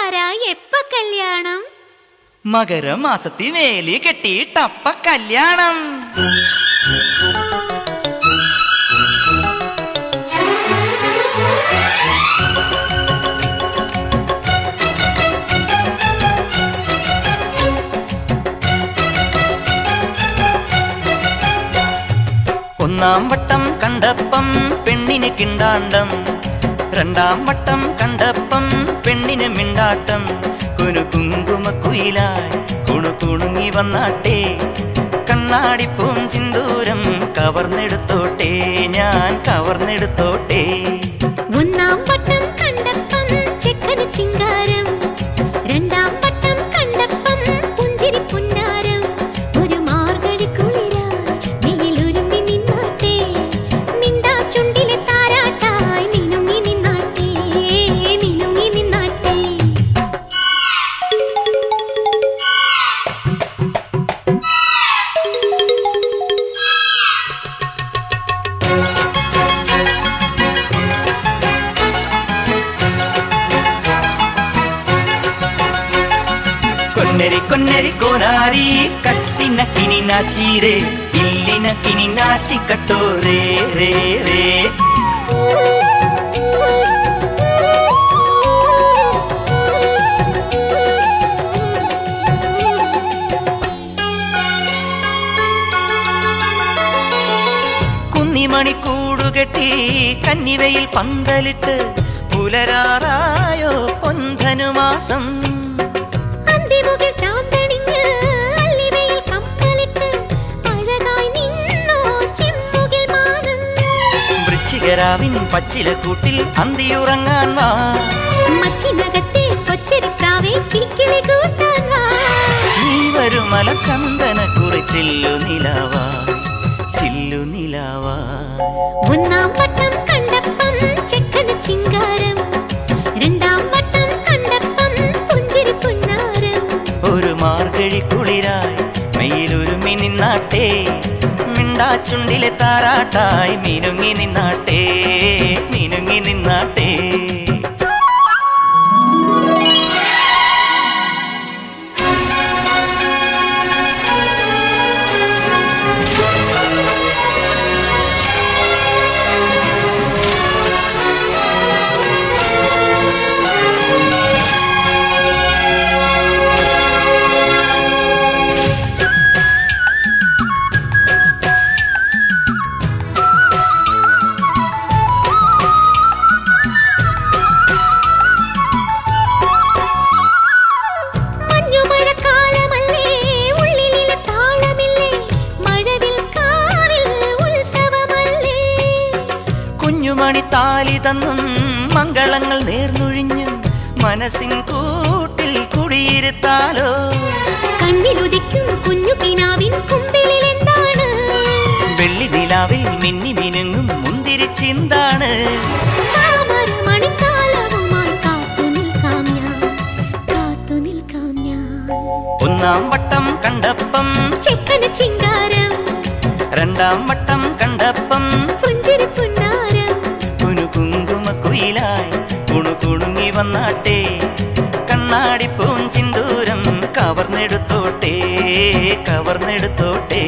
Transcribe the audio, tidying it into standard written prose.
സാരായി എപ്പ കല്യാണം? മകരമാസത്തി വേലി കെട്ടിയിട്ടപ്പ കല്യാണം. ഒന്നാം വട്ടം കണ്ടപ്പം പെണ്ണിന് കിണ്ടാണ്ടം, രണ്ടാം വട്ടം കണ്ടപ്പം പെണ്ണിന് മിണ്ടാട്ടം. കുനു കുങ്കുമക്കുയിലായി കുണുകുണുങ്ങി വന്നാട്ടെ, കണ്ണാടിപ്പൂം ചിന്തൂരം കവർന്നെടുത്തോട്ടെ, ഞാൻ കവർന്നെടുത്തോട്ടെ. ഒന്നാം വട്ടം കണ്ടപ്പം ചെക്കന് ചിങ്കാരം, രണ്ടാം വട്ടം കണ്ടപ്പം പുഞ്ചിരി പുന്നാരം. ഒരു മാർഗഴി കുളിരായി നീയിലൊരുങ്ങി നിന്നാട്ടെ, മിണ്ടാ ചുണ്ടിലെ താരാട്ടായി മിനുങ്ങി നിന്നാട്ടെ, മിനുങ്ങി നിന്നാട്ടെ. കൊന്നരി കൊന്നരി കോനാരി കട്ടിനക്കിനി നാച്ചീരേ, ഇല്ലിനക്കിനി നാച്ചിക്കട്ടോ രേ രേ രേ. കുന്നിമണിക്കൂടുകെട്ടി കന്നിവയിൽ പന്തലിട്ട് പുലരാറായോ പൊൻധനുമാസം. വൃശ്ചികരാവിൻ പച്ചിലക്കൂട്ടിൽ അന്തിയുറങ്ങാൻ വാ, മച്ചിനകത്തെ കൊച്ചരിപ്രാവേ കിക്കിളി കൂട്ടാൻ വാ. നീ വരുമല ചന്ദന കുറിച്ചില്ലു നിലാവാ, ചില്ലു നിലാവാ. ഒന്നാം വട്ടം കണ്ടപ്പം ചെക്കന് ചിങ്കാരം, രണ്ടാം വട്ടം കണ്ടപ്പം പുഞ്ചിരി പുന്നാരം. ഒരു മാർഗഴി കുളിരായി മെയിലൊരുമി നിന്നാട്ടെ, മിണ്ടാ ചുണ്ടിലെ താരാട്ടായി മിനുങ്ങി നിന്നാട്ടെ, മിനുങ്ങി നിന്നാട്ടെ. താലി തന്നും മംഗളങ്ങൾ നേർന്നൊഴിഞ്ഞും മനസ്സിൻ കൂട്ടിൽ കുടിയിരുത്താലോ. കണ്ണിലുദിക്കും കുഞ്ഞു കിനാവിൻ കുമ്പിളിൽ എന്താണ്? വെള്ളി നിലാവിൽ മിന്നി മിനുങ്ങും മുന്തിരിച്ചിന്താണ്. ഒന്നാം വട്ടം കണ്ടപ്പം ചെക്കന് ചിങ്കാരം, രണ്ടാം വട്ടം കണ്ടപ്പം പുഞ്ചിരി പുന്നാരം. കുനു കുങ്കുമക്കുയിലായി കുണുകുണുങ്ങി വന്നാട്ടെ, കണ്ണാടിപ്പൂം ചിന്തൂരം കവർന്നെടുത്തോട്ടെ, കവർന്നെടുത്തോട്ടെ.